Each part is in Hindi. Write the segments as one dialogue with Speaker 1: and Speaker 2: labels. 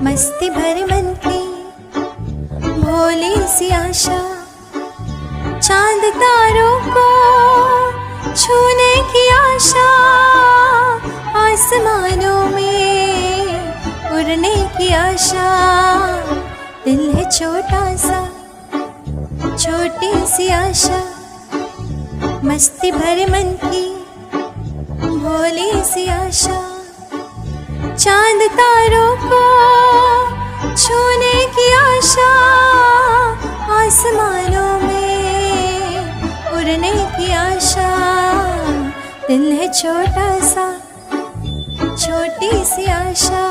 Speaker 1: मस्ती भरे मन की भोली सी आशा, चांद तारों को छूने की आशा, आसमानों में उड़ने की आशा। दिल है छोटा सा, छोटी सी आशा, मस्ती भरे मन की भोली सी आशा, चांद तारों को छूने की आशा, आसमानों में उड़ने की आशा। दिल है छोटा सा, छोटी सी आशा।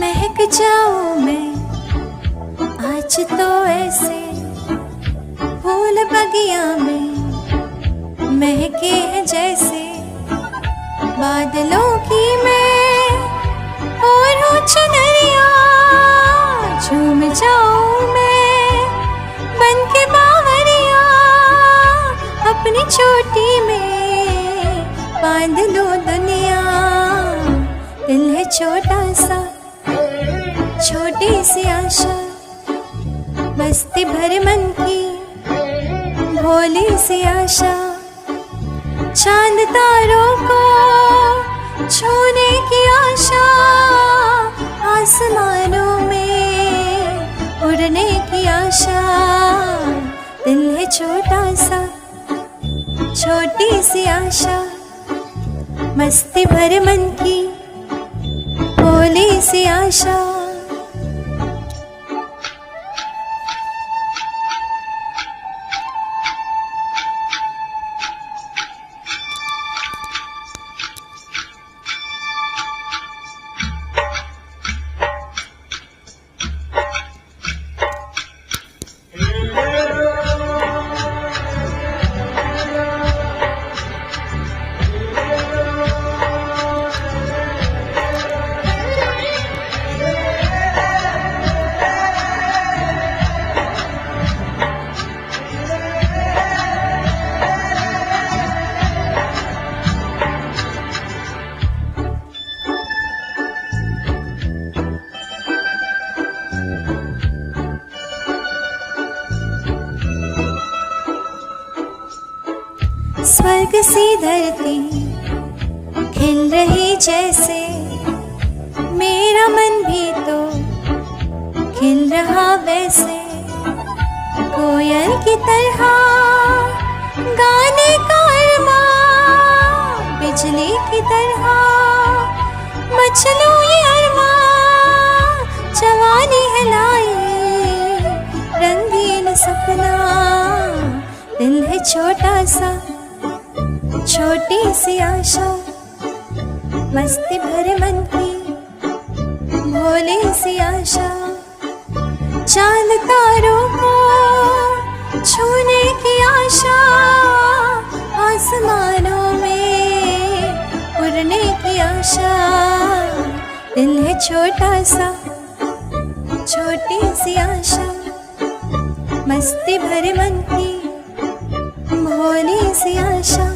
Speaker 1: महक जाऊं मैं आज तो ऐसे, फूल बगिया में महके हैं जैसे, बादलों की मैं और हूँ चुनरिया। झूम जाऊं मैं बन के बावरिया, अपनी चोटी में बांध लो दुनिया। दिल है छोटा सा, छोटी सी आशा, मस्ती भरे मन की भोली सी आशा, चांद तारों को छूने की आशा, आसमानों में उड़ने की आशा। दिल है छोटा सा, छोटी सी आशा, मस्ती भरे मन की भोली सी आशा। स्वर्ग सी धरती खिल रही जैसे, मेरा मन भी तो खिल रहा वैसे। कोयल की तरह गाने का अरमां, बिजली की तरह मचलूं ये अरमां। जवानी है लाई रंगीन सपना, दिल है छोटा सा, छोटी सी आशा, मस्ती भरे मन की भोली सी आशा, चांद तारों को छूने की आशा, आसमानों में उड़ने की आशा। दिल है छोटा सा, छोटी सी आशा, मस्ती भरे मन की भोली सी आशा।